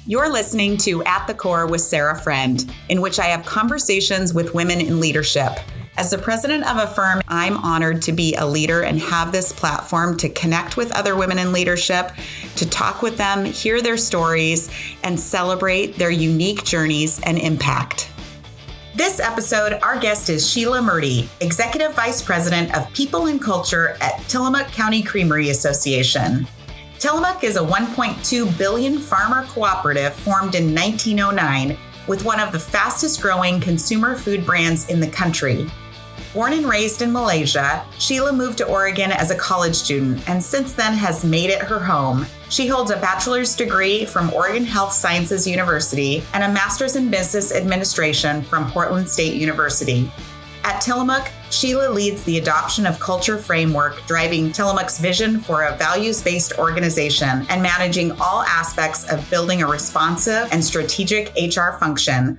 You're listening to At the Core with Sarah Friend, in which I have conversations with women in leadership. As the president of a firm, I'm honored to be a leader and have this platform to connect with other women in leadership, to talk with them, hear their stories, and celebrate their unique journeys and impact. This episode, our guest is Sheila Murty, Executive Vice President of People and Culture at Tillamook County Creamery Association. Tillamook is a $1.2 billion farmer cooperative formed in 1909 with one of the fastest growing consumer food brands in the country. Born and raised in Malaysia, Sheila moved to Oregon as a college student and since then has made it her home. She holds a bachelor's degree from Oregon Health Sciences University and a master's in business administration from Portland State University. At Tillamook, Sheila leads the adoption of culture framework, driving Tillamook's vision for a values-based organization and managing all aspects of building a responsive and strategic HR function.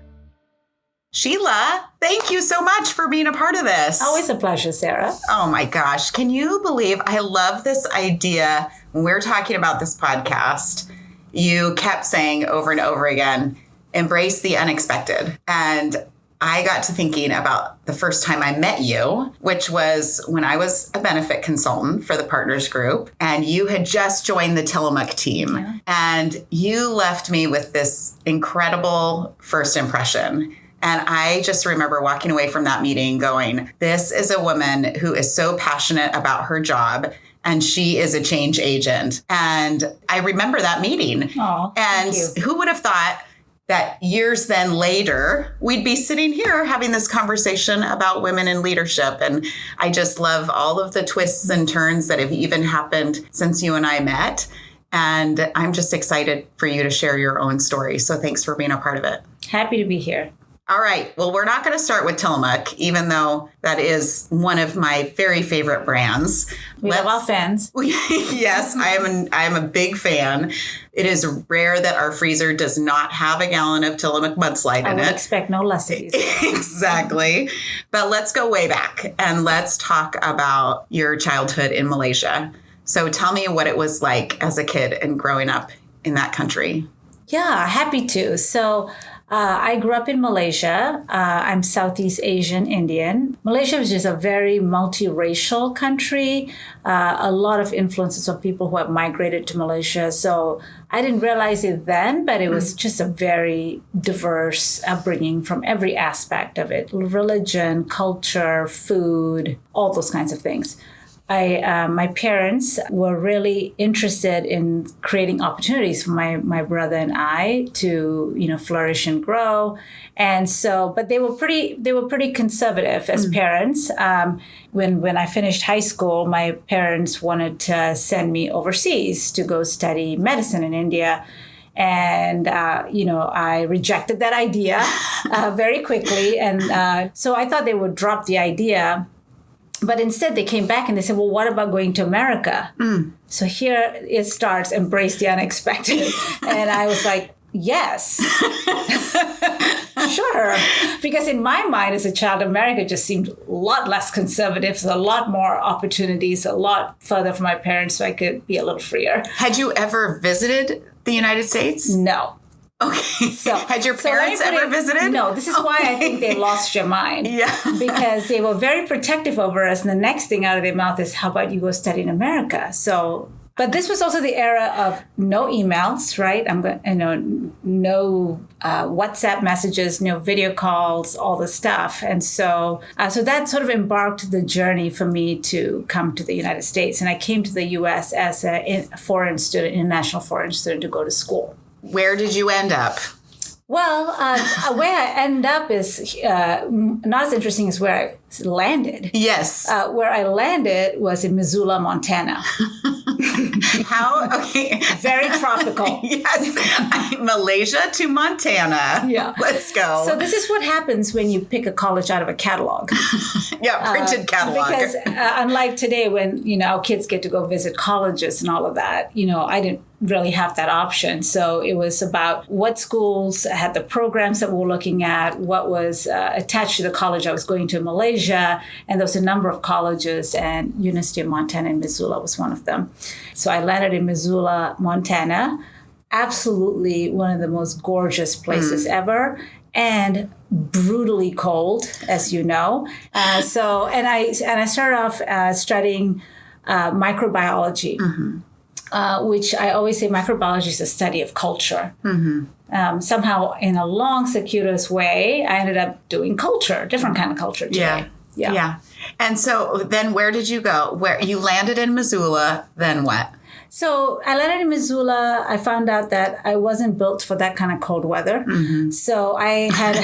Sheila, thank you so much for being a part of this. Always a pleasure, Sarah. Oh my gosh. Can you believe I love this idea? When we were talking about this podcast, you kept saying over and over again, embrace the unexpected. And I got to thinking about the first time I met you, which was when I was a benefit consultant for the Partners Group, and you had just joined the Tillamook team. Yeah. And you left me with this incredible first impression. And I just remember walking away from that meeting going, this is a woman who is so passionate about her job, and she is a change agent. And I remember that meeting. Oh, and who would have thought that years then later, we'd be sitting here having this conversation about women in leadership. And I just love all of the twists and turns that have even happened since you and I met. And I'm just excited for you to share your own story. So thanks for being a part of it. Happy to be here. All right. Well, we're not going to start with Tillamook, even though that is one of my very favorite brands. We have all fans. Yes, I am a big fan. It is rare that our freezer does not have a gallon of Tillamook mudslide in it. I would expect no less of these. Exactly. But let's go way back and let's talk about your childhood in Malaysia. So tell me what it was like as a kid and growing up in that country. Yeah, happy to. So I grew up in Malaysia. I'm Southeast Asian Indian. Malaysia was just a very multiracial country. A lot of influences of people who have migrated to Malaysia. So I didn't realize it then, but it was just a very diverse upbringing from every aspect of it. Religion, culture, food, all those kinds of things. My parents were really interested in creating opportunities for my brother and I to, flourish and grow. And so, but they were pretty conservative as parents. When I finished high school, my parents wanted to send me overseas to go study medicine in India. And, I rejected that idea very quickly. And so I thought they would drop the idea. But instead, they came back and they said, well, what about going to America? So here it starts, embrace the unexpected. And I was like, yes, sure. Because in my mind as a child, America just seemed a lot less conservative, so a lot more opportunities, a lot further from my parents, so I could be a little freer. Had you ever visited the United States? No. Okay. So had your parents ever visited? No, this is why I think they lost your mind. Yeah. Because they were very protective over us. And the next thing out of their mouth is, how about you go study in America? So, but this was also the era of no emails, right? No WhatsApp messages, no video calls, all the stuff. And so that sort of embarked the journey for me to come to the United States. And I came to the U.S. as a foreign student, international foreign student to go to school. Where did you end up? Well, where I end up is not as interesting as where I landed. Yes. Where I landed was in Missoula, Montana. How? Okay. Very tropical. Yes. Malaysia to Montana. Yeah. Let's go. So this is what happens when you pick a college out of a catalog. Yeah, printed catalog. Because unlike today when, our kids get to go visit colleges and all of that, I didn't really have that option. So it was about what schools had the programs that we were looking at, what was attached to the college I was going to in Malaysia. And there was a number of colleges, and University of Montana in Missoula was one of them. So I landed in Missoula, Montana. absolutely one of the most gorgeous places ever, and brutally cold, as you know. And I started off studying microbiology, which I always say microbiology is a study of culture. Somehow, in a long, circuitous way, I ended up doing culture, different kind of culture today. Yeah. And so then where did you go? Where you landed in Missoula, then what? So I landed in Missoula. I found out that I wasn't built for that kind of cold weather. So I had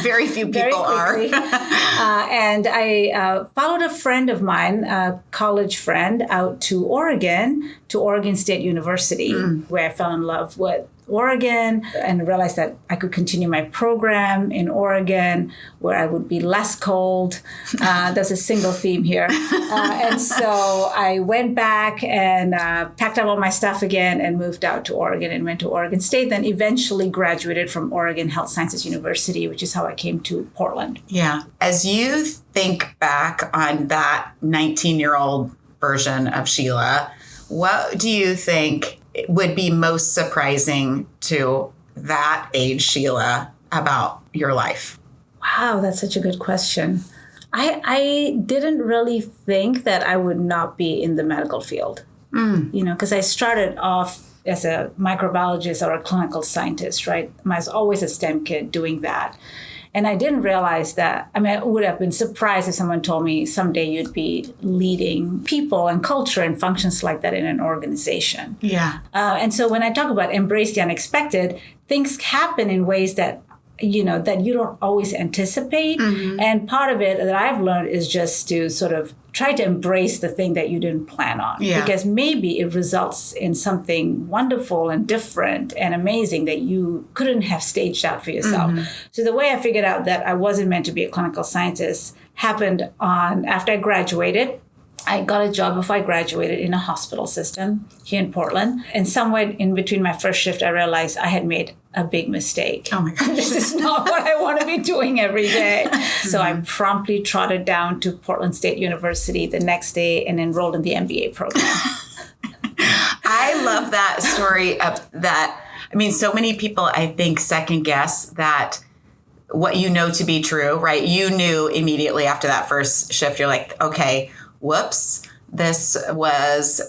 very few people are. And I followed a friend of mine, a college friend, out to Oregon State University, where I fell in love with Oregon and realized that I could continue my program in Oregon where I would be less cold. There's a single theme here. And so I went back and packed up all my stuff again and moved out to Oregon and went to Oregon State, then eventually graduated from Oregon Health Sciences University, which is how I came to Portland. Yeah. As you think back on that 19-year-old version of Sheila, what do you think would be most surprising to that age Sheila about your life? Wow, that's such a good question. I didn't really think that I would not be in the medical field, because I started off as a microbiologist or a clinical scientist, right? I was always a STEM kid doing that. And I didn't realize that, I would have been surprised if someone told me someday you'd be leading people and culture and functions like that in an organization. Yeah. And so when I talk about embrace the unexpected, things happen in ways that that you don't always anticipate. And part of it that I've learned is just to sort of try to embrace the thing that you didn't plan on. Yeah. Because maybe it results in something wonderful and different and amazing that you couldn't have staged out for yourself. So the way I figured out that I wasn't meant to be a clinical scientist happened after I graduated. I got a job before I graduated in a hospital system here in Portland. And somewhere in between my first shift, I realized I had made a big mistake. Oh my gosh. This is not what I want to be doing every day. So I promptly trotted down to Portland State University the next day and enrolled in the MBA program. I love that story of that. So many people, I think, second guess that what you know to be true, right? You knew immediately after that first shift, you're like, okay, whoops, this was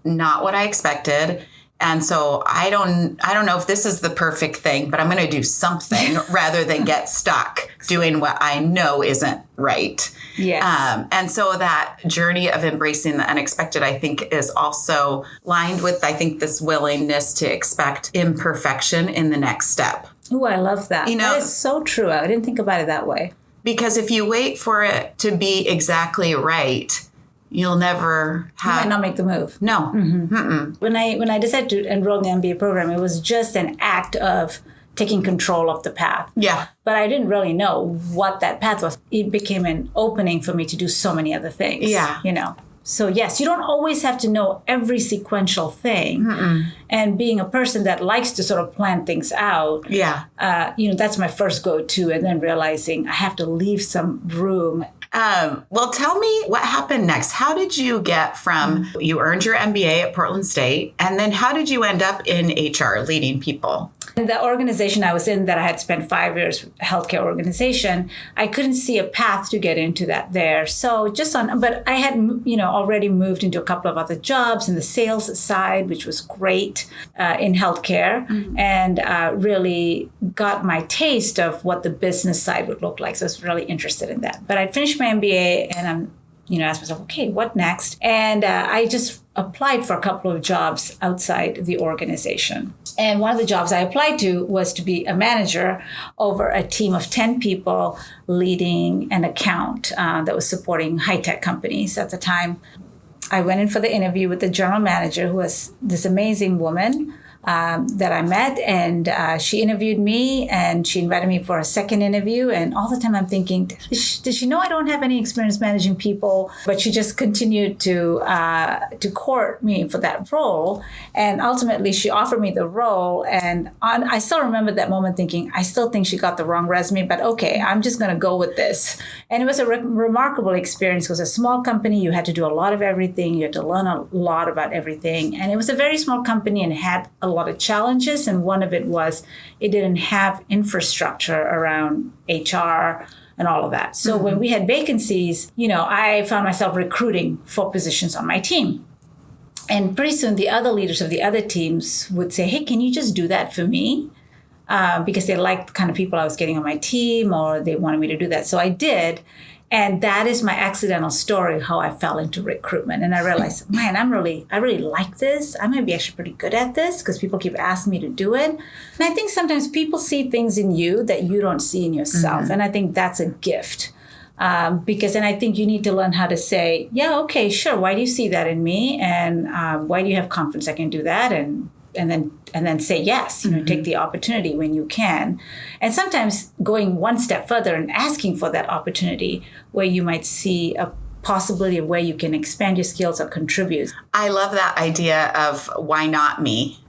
not what I expected. And so I don't know if this is the perfect thing, but I'm going to do something rather than get stuck doing what I know isn't right. Yes. And so that journey of embracing the unexpected, I think, is also lined with, I think, this willingness to expect imperfection in the next step. Oh, I love that. That is so true. I didn't think about it that way. Because if you wait for it to be exactly right, you'll never have... You might not make the move. No. When I decided to enroll in the MBA program, it was just an act of taking control of the path. Yeah. But I didn't really know what that path was. It became an opening for me to do so many other things. Yeah. So yes, you don't always have to know every sequential thing. And being a person that likes to sort of plan things out, that's my first go-to. And then realizing I have to leave some room. Well, tell me what happened next. How did you get from, you earned your MBA at Portland State, and then how did you end up in HR leading people? In the organization I was in that I had spent 5 years, healthcare organization, I couldn't see a path to get into that there. So but I had, already moved into a couple of other jobs in the sales side, which was great in healthcare, and really got my taste of what the business side would look like. So I was really interested in that. But I'd finished my MBA and I'm asked myself, okay, what next? And I just applied for a couple of jobs outside the organization. And one of the jobs I applied to was to be a manager over a team of 10 people leading an account that was supporting high-tech companies at the time. I went in for the interview with the general manager, who was this amazing woman that I met, and she interviewed me and she invited me for a second interview. And all the time I'm thinking, did she know I don't have any experience managing people? But she just continued to court me for that role. And ultimately she offered me the role. And I still remember that moment thinking, I still think she got the wrong resume, but okay, I'm just going to go with this. And it was a remarkable experience. It was a small company. You had to do a lot of everything. You had to learn a lot about everything. And it was a very small company and had a lot of challenges. And one of it was it didn't have infrastructure around HR and all of that. So when we had vacancies, I found myself recruiting for positions on my team. And pretty soon the other leaders of the other teams would say, hey, can you just do that for me? Because they liked the kind of people I was getting on my team, or they wanted me to do that. So I did. And that is my accidental story, how I fell into recruitment. And I realized, man, I really like this. I might be actually pretty good at this because people keep asking me to do it. And I think sometimes people see things in you that you don't see in yourself. And I think that's a gift. Because then I think you need to learn how to say, yeah, okay, sure. Why do you see that in me? And why do you have confidence I can do that? And then say yes, take the opportunity when you can. And sometimes going one step further and asking for that opportunity where you might see a possibility of where you can expand your skills or contribute. I love that idea of why not me?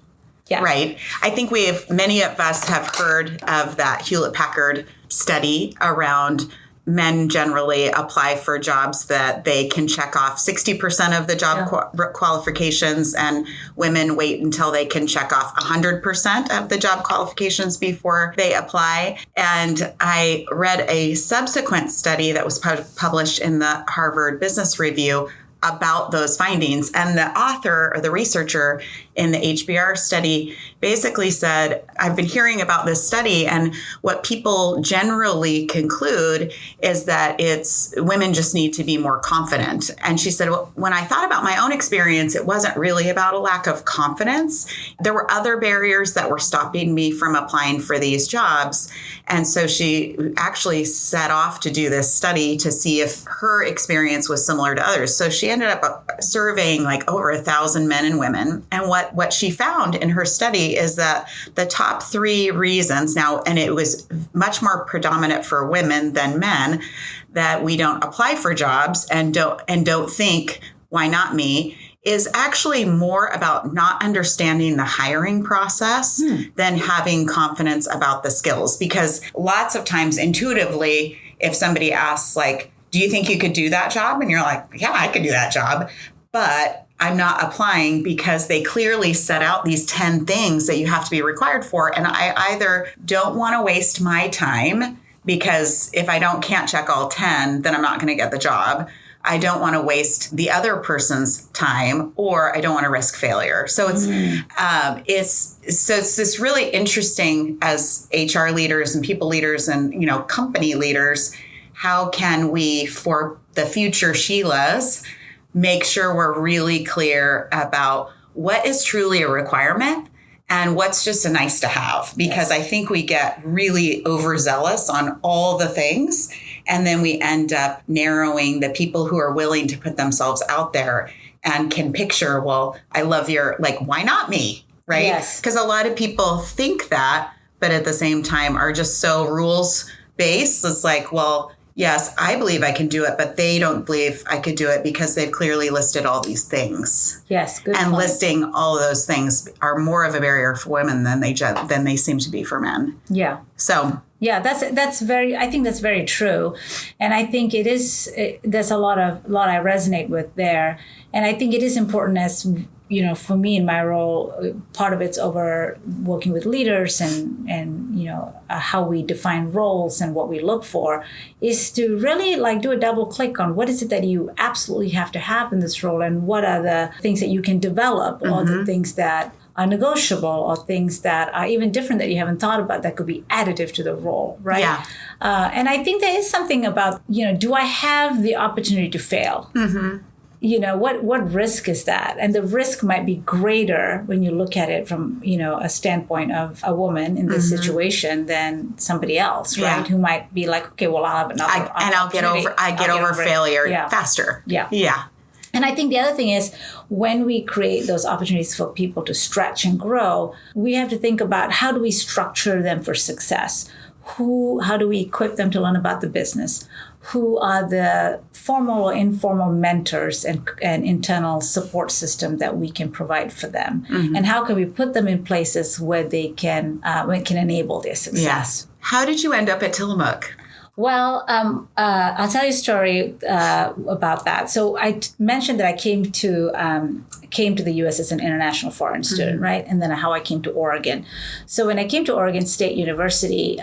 Yeah. Right. I think many of us have heard of that Hewlett-Packard study around men generally apply for jobs that they can check off 60% of the job qualifications, and women wait until they can check off 100% of the job qualifications before they apply. And I read a subsequent study that was published in the Harvard Business Review about those findings. And the author or the researcher in the HBR study basically said, I've been hearing about this study, and what people generally conclude is that women just need to be more confident. And she said, well, when I thought about my own experience, it wasn't really about a lack of confidence. There were other barriers that were stopping me from applying for these jobs. And so she actually set off to do this study to see if her experience was similar to others. So she ended up surveying like over 1,000 men and women. And what she found in her study is that the top 3 reasons now, and it was much more predominant for women than men, that we don't apply for jobs and don't think, why not me, is actually more about not understanding the hiring process than having confidence about the skills. Because lots of times intuitively, if somebody asks like, do you think you could do that job? And you're like, yeah, I could do that job, but I'm not applying because they clearly set out these 10 things that you have to be required for. And I either don't want to waste my time, because if I can't check all 10, then I'm not going to get the job. I don't want to waste the other person's time, or I don't want to risk failure. So it's this really interesting as HR leaders and people leaders and, company leaders, how can we, for the future Sheilas, make sure we're really clear about what is truly a requirement and what's just a nice to have? Because I think we get really overzealous on all the things, and then we end up narrowing the people who are willing to put themselves out there and can picture, well, I love your, why not me? Right? Yes. Because a lot of people think that, but at the same time are just so rules based. It's like, well, yes, I believe I can do it, but they don't believe I could do it because they've clearly listed all these things. Yes, good And point. listing all of those things are more of a barrier for women than they seem to be for men. Yeah. So yeah, I think that's very true. And I think there's a lot I resonate with there. And I think it is important, as for me in my role, part of it's over working with leaders and how we define roles and what we look for, is to really do a double click on what is it that you absolutely have to have in this role, and what are the things that you can develop, or the things that are negotiable, or things that are even different that you haven't thought about that could be additive to the role, right? Yeah. And I think there is something about, do I have the opportunity to fail? Mm-hmm. What risk is that? And the risk might be greater when you look at it from, a standpoint of a woman in this situation than somebody else, right? Who might be like, okay, well, I'll have another opportunity. I get over failure faster. Yeah. Yeah. And I think the other thing is, when we create those opportunities for people to stretch and grow, we have to think about, how do we structure them for success? How do we equip them to learn about the business? Who are the formal or informal mentors and internal support system that we can provide for them? Mm-hmm. And how can we put them in places where they can enable their success? Yes. How did you end up at Tillamook? Well, I'll tell you a story about that. So I mentioned that I came to the U.S. as an international foreign student, right? And then how I came to Oregon. So when I came to Oregon State University,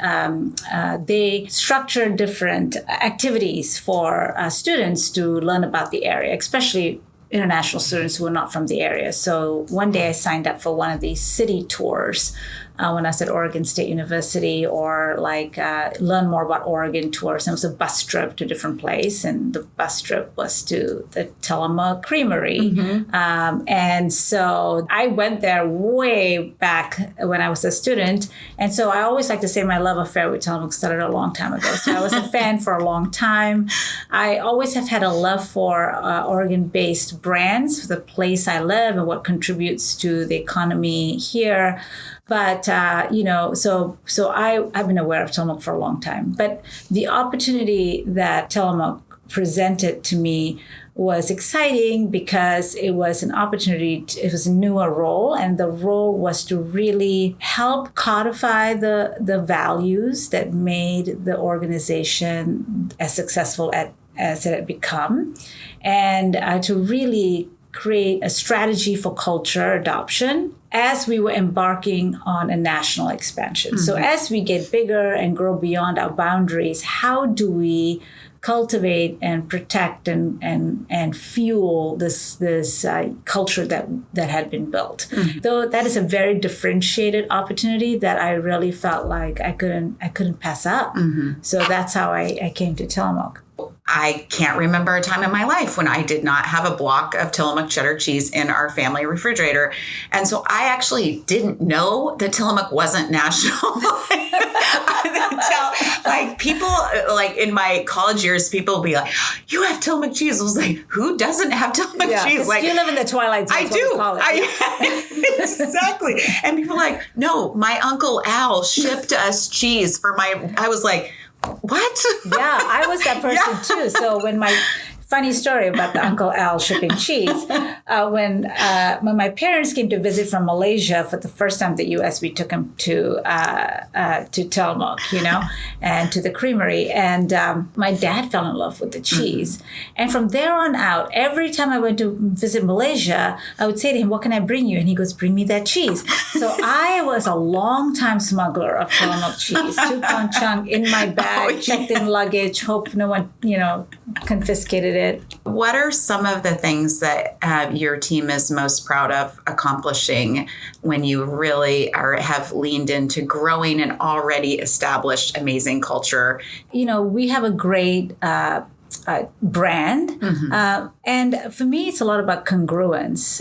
they structured different activities for students to learn about the area, especially international students who are not from the area. So one day I signed up for one of these city tours when I was at Oregon State University, or learn more about Oregon tours. And it was a bus trip to a different place. And the bus trip was to the Tillamook Creamery. And so I went there way back when I was a student. And so I always like to say my love affair with Tillamook started a long time ago. So I was a fan for a long time. I always have had a love for Oregon-based brands, the place I live and what contributes to the economy here. But, so I've been aware of Tillamook for a long time. But the opportunity that Tillamook presented to me was exciting because it was an opportunity, it was a newer role, and the role was to really help codify the values that made the organization as successful as it had become, and to really create a strategy for culture adoption as we were embarking on a national expansion. So as we get bigger and grow beyond our boundaries, how do we cultivate and protect and fuel this culture that had been built? Though that is a very differentiated opportunity that I really felt like I couldn't pass up. So that's how I came to Tillamook. I can't remember a time in my life when I did not have a block of Tillamook cheddar cheese in our family refrigerator. And so I actually didn't know that Tillamook wasn't national. People in my college years, people will be like, you have Tillamook cheese. I was like, who doesn't have Tillamook cheese? Like, you live in the twilight zone. I do. Exactly. And people are like, no, my Uncle Al shipped us cheese I was like, what? Yeah, I was that person too. So when funny story about the Uncle Al shipping cheese. When my parents came to visit from Malaysia for the first time in the U.S., we took them to Tillamook, and to the creamery. And my dad fell in love with the cheese. And from there on out, every time I went to visit Malaysia, I would say to him, what can I bring you? And he goes, bring me that cheese. So I was a long-time smuggler of Tillamook cheese, 2-pound chunk in my bag, checked in luggage, hope no one, confiscated it. What are some of the things that your team is most proud of accomplishing when you really have leaned into growing an already established amazing culture? We have a great brand. And for me, it's a lot about congruence.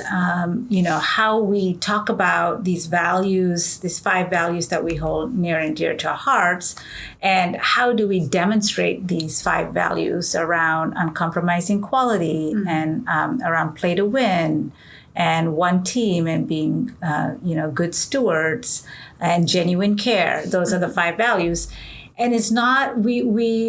How we talk about these values, these 5 values that we hold near and dear to our hearts, and how do we demonstrate these 5 values around uncompromising quality and around play to win and one team and being, good stewards and genuine care. Those are the 5 values. And it's not, we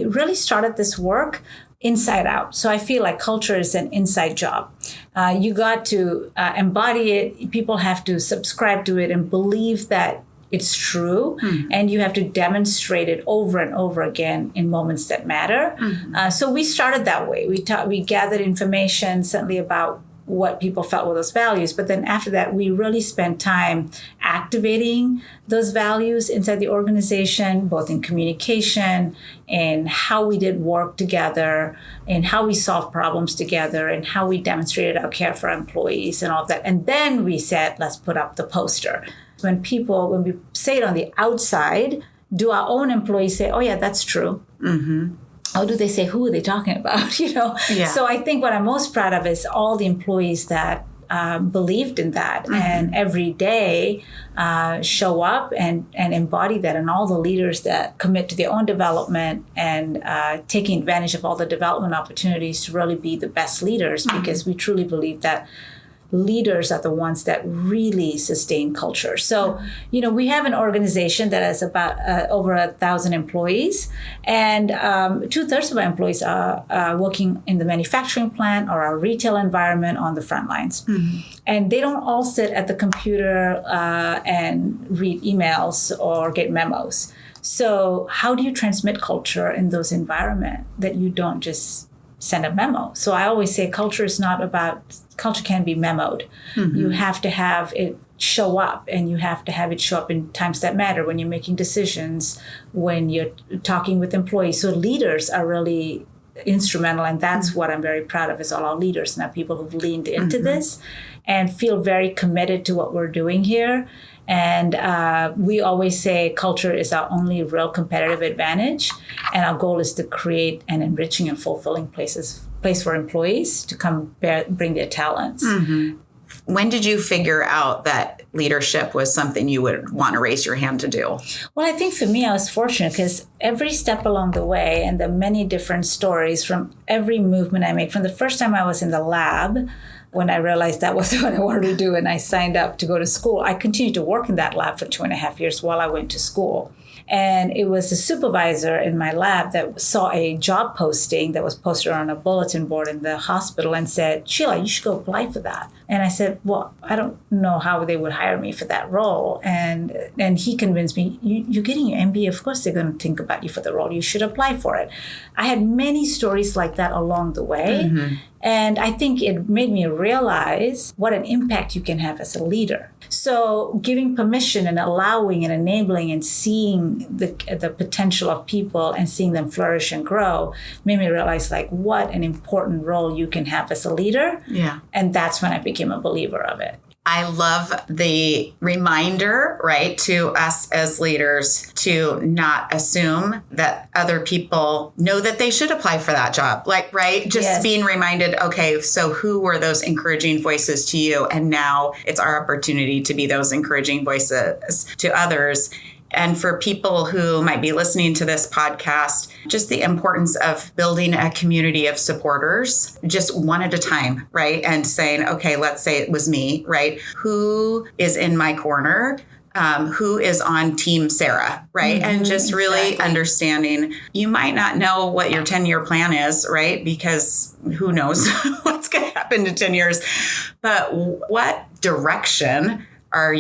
really started this work inside out. So I feel like culture is an inside job. You got to embody it. People have to subscribe to it and believe that it's true. And you have to demonstrate it over and over again in moments that matter. So we started that way. We gathered information certainly about what people felt were those values. But then after that, we really spent time activating those values inside the organization, both in communication and how we did work together and how we solved problems together and how we demonstrated our care for our employees and all of that. And then we said, let's put up the poster. When we say it on the outside, do our own employees say, oh yeah, that's true? Or do they say, who are they talking about? Yeah. So I think what I'm most proud of is all the employees that believed in that and every day show up and embody that, and all the leaders that commit to their own development and taking advantage of all the development opportunities to really be the best leaders, because we truly believe that leaders are the ones that really sustain culture. So, we have an organization that has about over 1,000 employees, and 2/3 of our employees are working in the manufacturing plant or our retail environment on the front lines. And they don't all sit at the computer and read emails or get memos. So how do you transmit culture in those environments that you don't just send a memo? So I always say culture can be memoed. You have to have it show up, and you have to have it show up in times that matter, when you're making decisions, when you're talking with employees. So leaders are really instrumental, and that's what I'm very proud of, is all our leaders now, people who've leaned into this and feel very committed to what we're doing here. And we always say culture is our only real competitive advantage, and our goal is to create an enriching and fulfilling place for employees to come bring their talents. When did you figure out that leadership was something you would want to raise your hand to do? Well, I think for me, I was fortunate because every step along the way, and the many different stories from every movement I made, from the first time I was in the lab, when I realized that was what I wanted to do and I signed up to go to school, I continued to work in that lab for 2.5 years while I went to school. And it was the supervisor in my lab that saw a job posting that was posted on a bulletin board in the hospital and said, "Sheila, you should go apply for that." And I said, "Well, I don't know how they would hire me for that role." And he convinced me, "You're getting your MBA. Of course they're going to think about you for the role. You should apply for it." I had many stories like that along the way. And I think it made me realize what an impact you can have as a leader. So giving permission and allowing and enabling and seeing the potential of people and seeing them flourish and grow made me realize what an important role you can have as a leader. Yeah. And that's when I became a believer of it. I love the reminder, right, to us as leaders to not assume that other people know that they should apply for that job. Right? Just being reminded, okay, so who were those encouraging voices to you? And now it's our opportunity to be those encouraging voices to others. And for people who might be listening to this podcast, just the importance of building a community of supporters, just one at a time, right? And saying, okay, let's say it was me, right? Who is in my corner? Who is on Team Sarah, right? And just really understanding, you might not know what your 10-year plan is, right? Because who knows what's going to happen in 10 years. But what direction do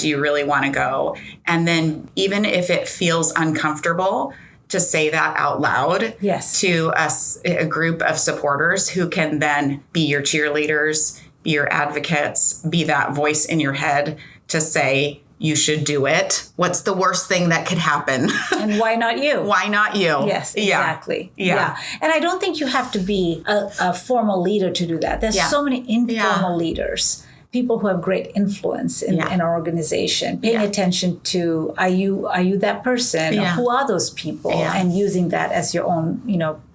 you really want to go? And then even if it feels uncomfortable, to say that out loud to us, a group of supporters who can then be your cheerleaders, be your advocates, be that voice in your head to say, you should do it. What's the worst thing that could happen? And why not you? Why not you? Yes, exactly. Yeah. And I don't think you have to be a formal leader to do that. There's so many informal leaders, people who have great influence in our organization, paying attention to, are you that person? Or who are those people? And using that as your own,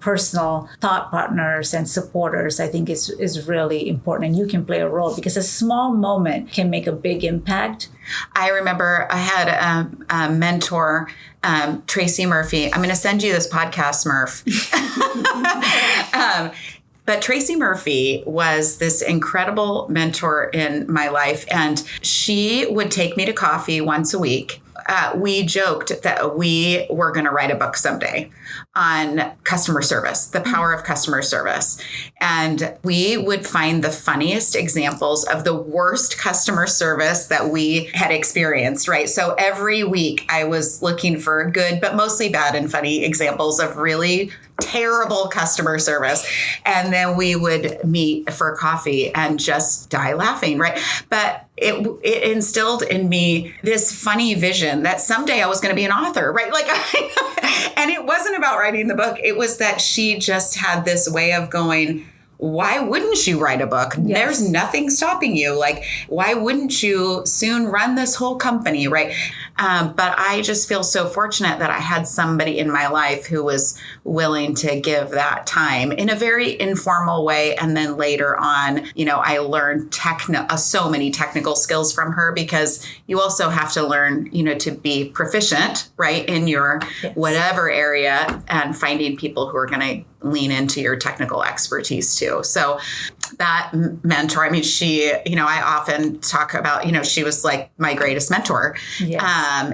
personal thought partners and supporters, I think is really important. And you can play a role because a small moment can make a big impact. I remember I had a mentor, Tracy Murphy. I'm going to send you this podcast, Murph. But Tracy Murphy was this incredible mentor in my life, and she would take me to coffee once a week. We joked that we were going to write a book someday on customer service, the power of customer service. And we would find the funniest examples of the worst customer service that we had experienced, right? So every week I was looking for good, but mostly bad and funny examples of really terrible customer service. And then we would meet for coffee and just die laughing, right? But it instilled in me this funny vision that someday I was going to be an author, right? And it wasn't about writing the book. It was that she just had this way of going, why wouldn't you write a book? Yes. There's nothing stopping you. Why wouldn't you soon run this whole company, right? But I just feel so fortunate that I had somebody in my life who was willing to give that time in a very informal way. And then later on, I learned so many technical skills from her, because you also have to learn, to be proficient, right, in your whatever area, and finding people who are going to lean into your technical expertise too. So that mentor, she, I often talk about, she was like my greatest mentor. Yes.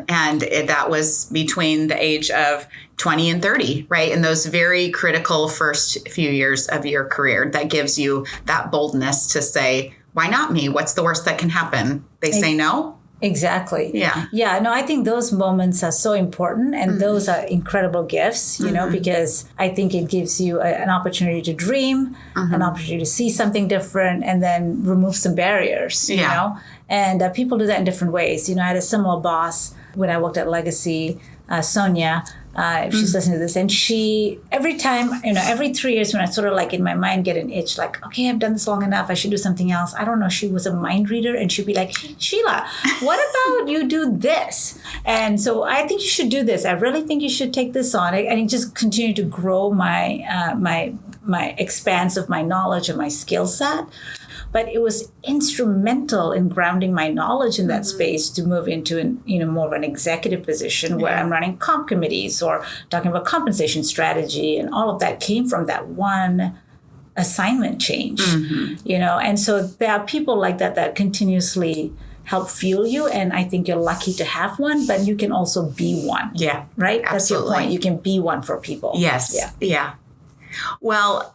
And that was between the age of 20 and 30, right? In those very critical first few years of your career, that gives you that boldness to say, why not me? What's the worst that can happen? They say no. Exactly. Yeah. Yeah. No, I think those moments are so important, and those are incredible gifts, you know, because I think it gives you an opportunity to dream, an opportunity to see something different, and then remove some barriers, you know, and people do that in different ways. You know, I had a similar boss when I worked at Legacy, Sonia. She's listening to this, and she, every time, you know, every 3 years when I sort of like in my mind get an itch, like, okay, I've done this long enough, I should do something else. I don't know. She was a mind reader, and she'd be like, hey, Sheila, what about you do this? And so I think you should do this. I really think you should take this on. And it just continued to grow my expanse of my knowledge and my skill set. But it was instrumental in grounding my knowledge in that space to move into more of an executive position where I'm running comp committees or talking about compensation strategy, and all of that came from that one assignment change, you know. And so there are people like that continuously help fuel you, and I think you're lucky to have one, but you can also be one. Yeah. Right? Absolutely. That's your point. You can be one for people. Yes. Yeah. Well,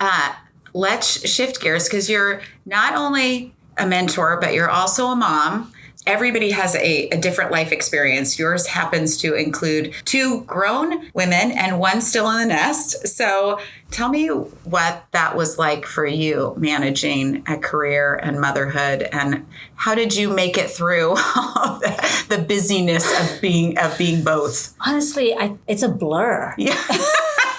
let's shift gears, because you're not only a mentor, but you're also a mom. Everybody has a different life experience. Yours happens to include 2 grown women and 1 still in the nest. So tell me what that was like for you, managing a career and motherhood, and how did you make it through all the busyness of being both? Honestly, it's a blur. Yeah.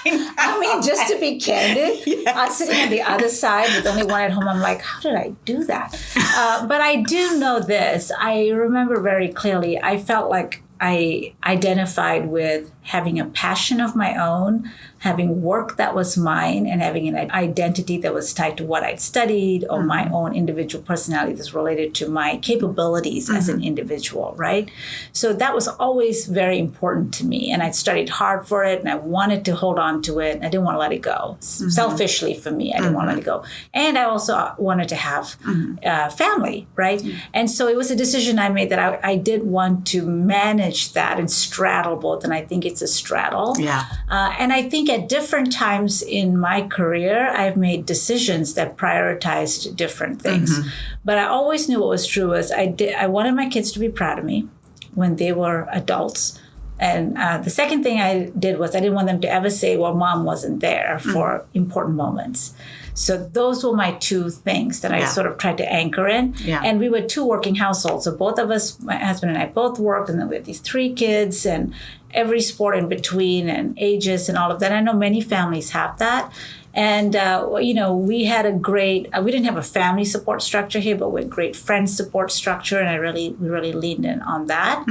I mean, just to be candid, I was sitting on the other side with only one at home. I'm like, how did I do that? But I do know this. I remember very clearly, I felt like I identified with having a passion of my own, having work that was mine, and having an identity that was tied to what I'd studied or my own individual personality that's related to my capabilities as an individual, right? So that was always very important to me. And I'd studied hard for it, and I wanted to hold on to it. I didn't want to let it go. Selfishly for me, I didn't want to let it go. And I also wanted to have family, right? And so it was a decision I made that I did want to manage that and straddle both. And I think it's a straddle. Yeah. And I think at different times in my career, I've made decisions that prioritized different things. But I always knew what was true was I wanted my kids to be proud of me when they were adults. And the second thing I did was I didn't want them to ever say, well, mom wasn't there for important moments. So those were my 2 things that I sort of tried to anchor in. Yeah. And we were 2 working households. So both of us, my husband and I both worked, and then we had these 3 kids and every sport in between and ages and all of that. I know many families have that. And, we had we didn't have a family support structure here, but we had great friend support structure. And we really leaned in on that.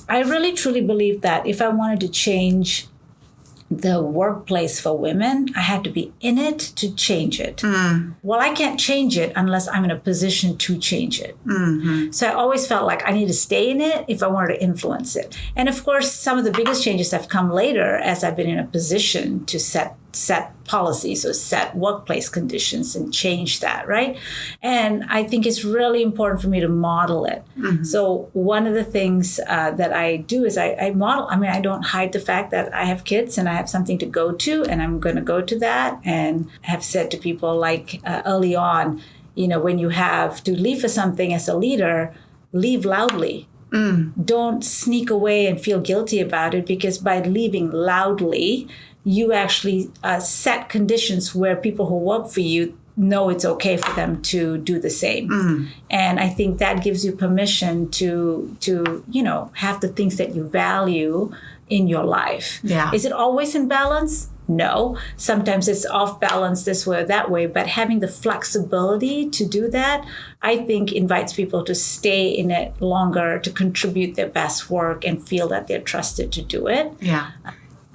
I really, truly believe that if I wanted to change the workplace for women, I had to be in it to change it. Well, I can't change it unless I'm in a position to change it. So I always felt like I need to stay in it if I wanted to influence it. And of course, some of the biggest changes have come later as I've been in a position to set policies or set workplace conditions and change that, right? And I think it's really important for me to model it. So one of the things that I do is I model. I mean, I don't hide the fact that I have kids and I have something to go to, and I'm going to go to that. And I have said to people like early on, when you have to leave for something as a leader, leave loudly. Don't sneak away and feel guilty about it, because by leaving loudly, you actually set conditions where people who work for you know it's okay for them to do the same. And I think that gives you permission to have the things that you value in your life. Yeah. Is it always in balance? No. Sometimes it's off balance this way or that way, but having the flexibility to do that, I think invites people to stay in it longer, to contribute their best work and feel that they're trusted to do it. Yeah.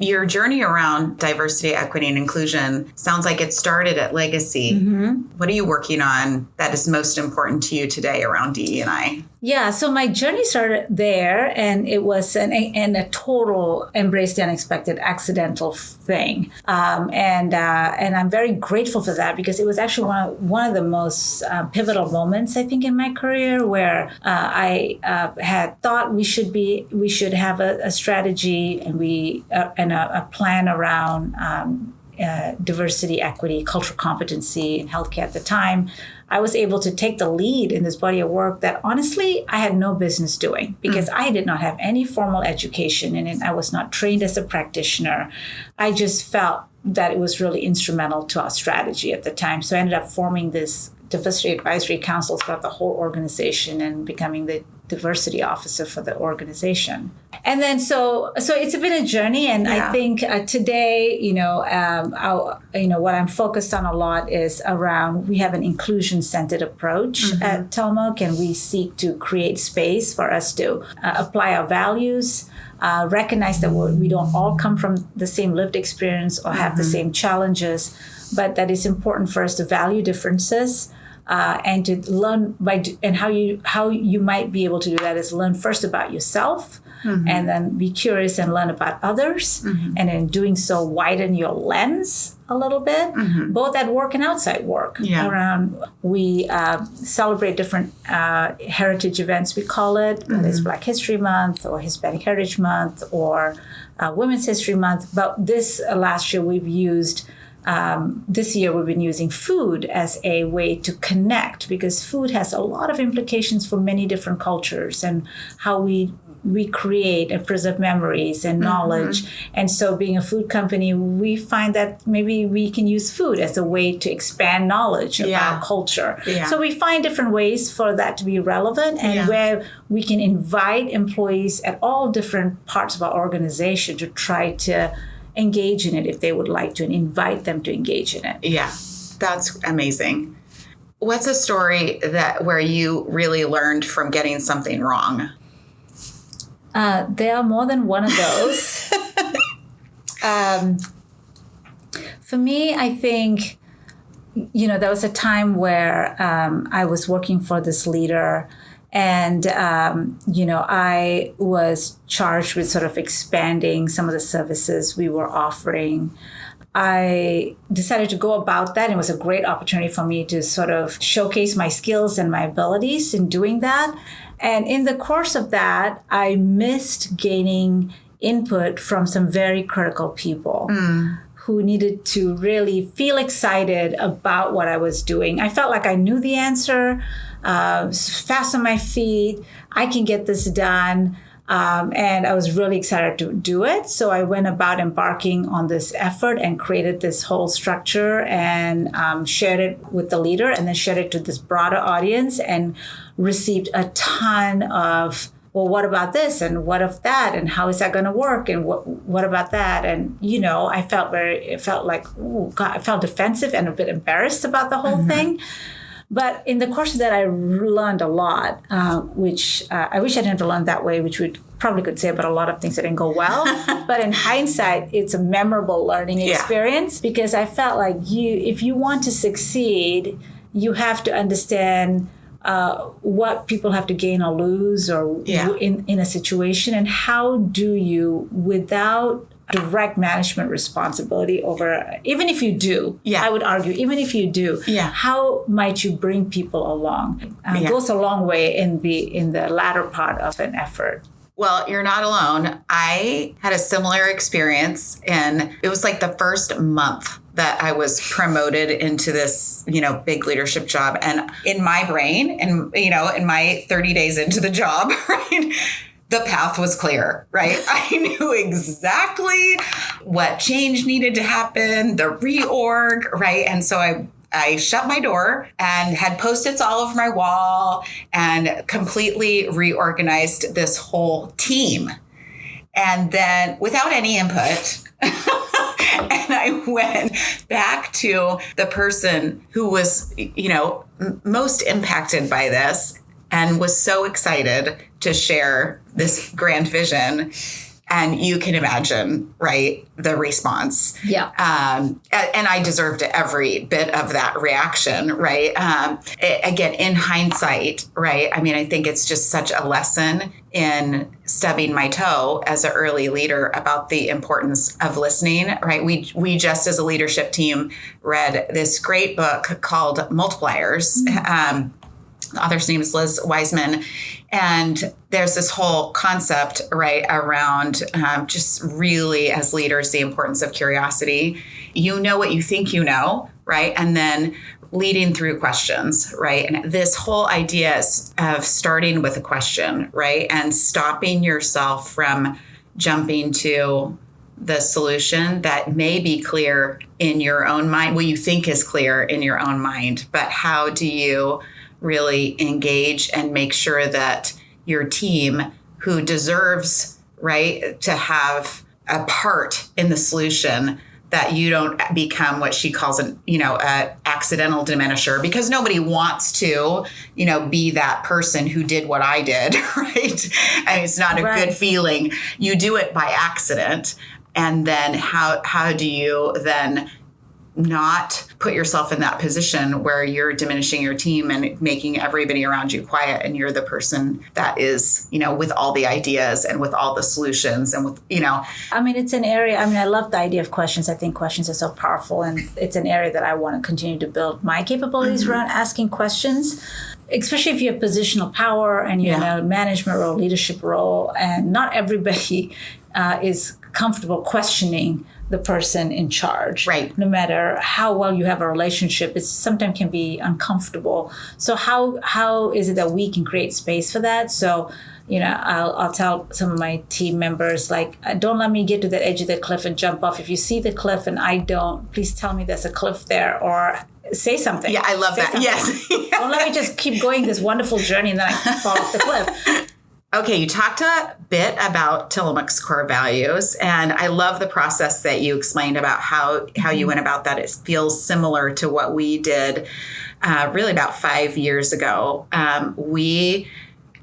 Your journey around diversity, equity, and inclusion sounds like it started at Legacy. What are you working on that is most important to you today around DE&I? Yeah, so my journey started there, and it was a total embrace the unexpected, accidental thing, and I'm very grateful for that, because it was actually one of the most pivotal moments, I think, in my career, where I had thought we should have a strategy and a plan around diversity, equity, cultural competency in healthcare at the time. I was able to take the lead in this body of work that honestly I had no business doing because I did not have any formal education in it. I was not trained as a practitioner. I just felt that it was really instrumental to our strategy at the time. So I ended up forming this diversity advisory council throughout the whole organization and becoming the diversity officer for the organization. And then so it's been a journey, and I think today, what I'm focused on a lot is around, we have an inclusion-centered approach at Tillamook, and we seek to create space for us to apply our values, recognize that we don't all come from the same lived experience or have the same challenges, but that it's important for us to value differences. And to learn how you might be able to do that is learn first about yourself, and then be curious and learn about others, and in doing so widen your lens a little bit, both at work and outside work. We celebrate different heritage events, we call it, whether it's Black History Month or Hispanic Heritage Month or Women's History Month. But this last year we've used this year we've been using food as a way to connect, because food has a lot of implications for many different cultures and how we create and preserve memories and knowledge. And so being a food company, we find that maybe we can use food as a way to expand knowledge about culture. So we find different ways for that to be relevant, and where we can invite employees at all different parts of our organization to try to engage in it if they would like to, and invite them to engage in it. Yeah, that's amazing. What's a story where you really learned from getting something wrong? There are more than one of those. For me, I think, there was a time where I was working for this leader, and, I was charged with sort of expanding some of the services we were offering. I decided to go about that. It was a great opportunity for me to sort of showcase my skills and my abilities in doing that. And in the course of that, I missed gaining input from some very critical people who needed to really feel excited about what I was doing. I felt like I knew the answer, fast on my feet, I can get this done. And I was really excited to do it. So I went about embarking on this effort and created this whole structure and shared it with the leader, and then shared it to this broader audience, and received a ton of, well, what about this? And what of that? And how is that going to work? And what about that? And, I felt like, oh God, I felt defensive and a bit embarrassed about the whole thing. But in the course of that, I learned a lot, which I wish I didn't have to learn that way, which we probably could say about a lot of things that didn't go well. But in hindsight, it's a memorable learning experience, because I felt like if you want to succeed, you have to understand what people have to gain or lose, or in a situation, and how do you, without direct management responsibility over, even if you do, I would argue, even if you do, how might you bring people along? It goes a long way in the latter part of an effort. Well, you're not alone. I had a similar experience, and it was like the first month that I was promoted into this, big leadership job. And in my brain, and, in my 30 days into the job, right, the path was clear, right? I knew exactly what change needed to happen, the reorg, right? And so I shut my door and had Post-its all over my wall and completely reorganized this whole team. And then without any input, and I went back to the person who was, most impacted by this and was so excited to share this grand vision. And you can imagine, right, the response. Yeah. And I deserved every bit of that reaction, right? Again, in hindsight, right? I mean, I think it's just such a lesson in stubbing my toe as an early leader about the importance of listening, right? We just as a leadership team read this great book called Multipliers. The author's name is Liz Wiseman. And there's this whole concept, right, around just really as leaders, the importance of curiosity. You know what you think you know, right? And then leading through questions, right? And this whole idea of starting with a question, right? And stopping yourself from jumping to the solution that may be clear in your own mind, what you think is clear in your own mind, but how do you really engage and make sure that your team, who deserves, right, to have a part in the solution, that you don't become what she calls a accidental diminisher, because nobody wants to, be that person who did what I did, right? And it's not a good feeling. You do it by accident. And then how do you then not put yourself in that position where you're diminishing your team and making everybody around you quiet, and you're the person that is, with all the ideas and with all the solutions and with, I mean, it's an area, I love the idea of questions. I think questions are so powerful, and it's an area that I want to continue to build my capabilities around asking questions, especially if you have positional power and you're in a management role, leadership role, and not everybody is comfortable questioning the person in charge. Right. No matter how well you have a relationship, it sometimes can be uncomfortable. So how is it that we can create space for that? So, I'll tell some of my team members, like, don't let me get to the edge of the cliff and jump off. If you see the cliff and I don't, please tell me there's a cliff there, or say something. Yeah, I love that. Something. Yes. Don't let me just keep going this wonderful journey and then I fall off the cliff. Okay, you talked a bit about Tillamook's core values, and I love the process that you explained about how you went about that. It feels similar to what we did really about 5 years ago. We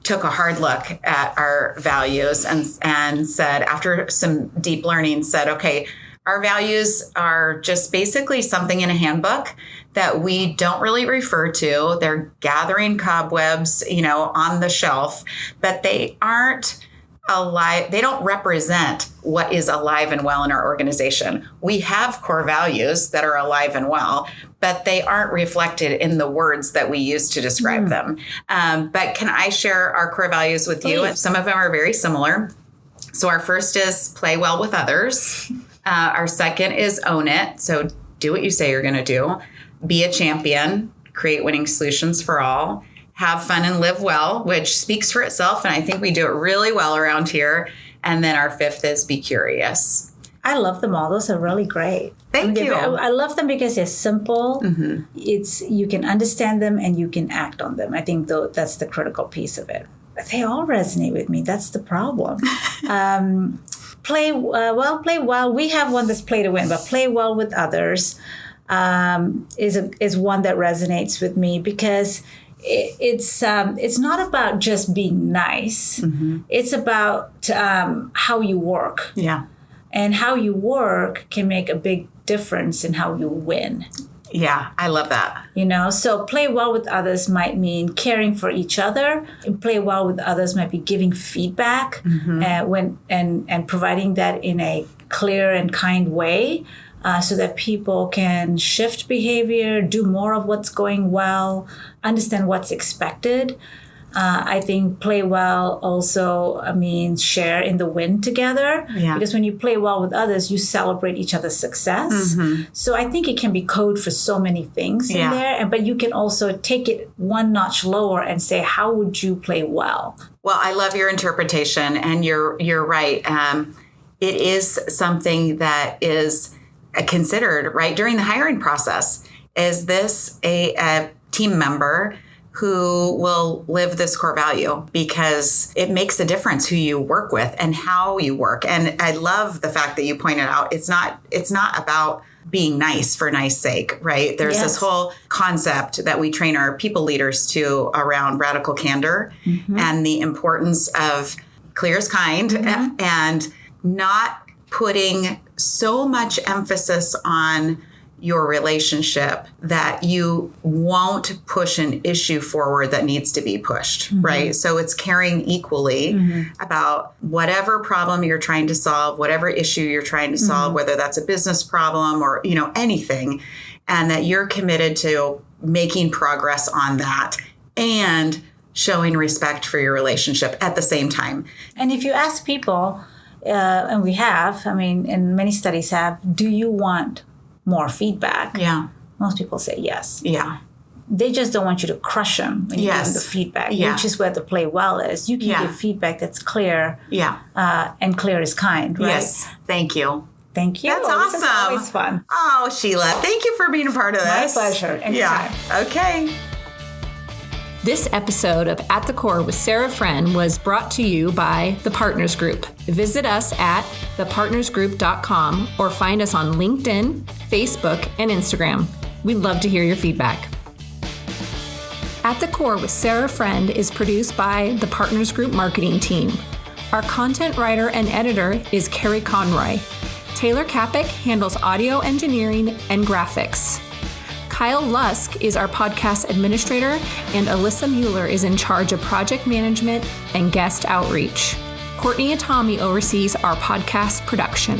took a hard look at our values and said, after some deep learning, said, okay, our values are just basically something in a handbook that we don't really refer to. They're gathering cobwebs, on the shelf, but they aren't alive. They don't represent what is alive and well in our organization. We have core values that are alive and well, but they aren't reflected in the words that we use to describe them. But can I share our core values with you? Some of them are very similar. So our first is play well with others. Our second is own it. So do what you say you're going to do. Be a champion. Create winning solutions for all. Have fun and live well, which speaks for itself. And I think we do it really well around here. And then our fifth is be curious. I love them all. Those are really great. Thank you. I love them because they're simple. It's you can understand them and you can act on them. I think that's the critical piece of it. They all resonate with me. That's the problem. Play well. We have one that's play to win, but play well with others is one that resonates with me because it's not about just being nice. It's about how you work. Yeah. And how you work can make a big difference in how you win. Yeah, I love that. So play well with others might mean caring for each other. And play well with others might be giving feedback and providing that in a clear and kind way so that people can shift behavior, do more of what's going well, understand what's expected. I think play well also means share in the win together. Yeah. Because when you play well with others, you celebrate each other's success. So I think it can be code for so many things in there. But you can also take it one notch lower and say, how would you play well? Well, I love your interpretation, and you're right. It is something that is considered, right, during the hiring process. Is this a team member who will live this core value? Because it makes a difference who you work with and how you work. And I love the fact that you pointed out it's not about being nice for nice sake, right? There's this whole concept that we train our people leaders to around radical candor and the importance of clear as kind and not putting so much emphasis on your relationship that you won't push an issue forward that needs to be pushed, right? So it's caring equally about whatever problem you're trying to solve, whatever issue you're trying to solve, whether that's a business problem or, anything, and that you're committed to making progress on that and showing respect for your relationship at the same time. And if you ask people, and we have, and many studies have, do you want more feedback? Yeah. Most people say yes. Yeah. They just don't want you to crush them when you give them the feedback, which is where the play well is. You can give feedback that's clear, and clear is kind, right? Yes. Thank you. Thank you. That's awesome. This is always fun. Oh, Sheila, thank you for being a part of this. My pleasure. Anytime. Yeah. Okay. This episode of At the Core with Sarah Friend was brought to you by The Partners Group. Visit us at thepartnersgroup.com or find us on LinkedIn, Facebook, and Instagram. We'd love to hear your feedback. At the Core with Sarah Friend is produced by the Partners Group marketing team. Our content writer and editor is Carrie Conroy. Taylor Kapik handles audio engineering and graphics. Kyle Lusk is our podcast administrator, and Alyssa Mueller is in charge of project management and guest outreach. Courtney Atami oversees our podcast production.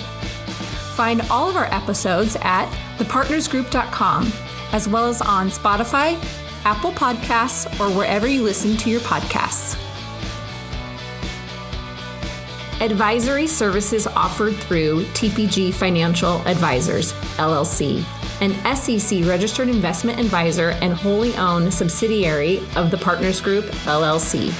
Find all of our episodes at thepartnersgroup.com, as well as on Spotify, Apple Podcasts, or wherever you listen to your podcasts. Advisory services offered through TPG Financial Advisors, LLC, an SEC registered investment advisor and wholly owned subsidiary of the Partners Group, LLC.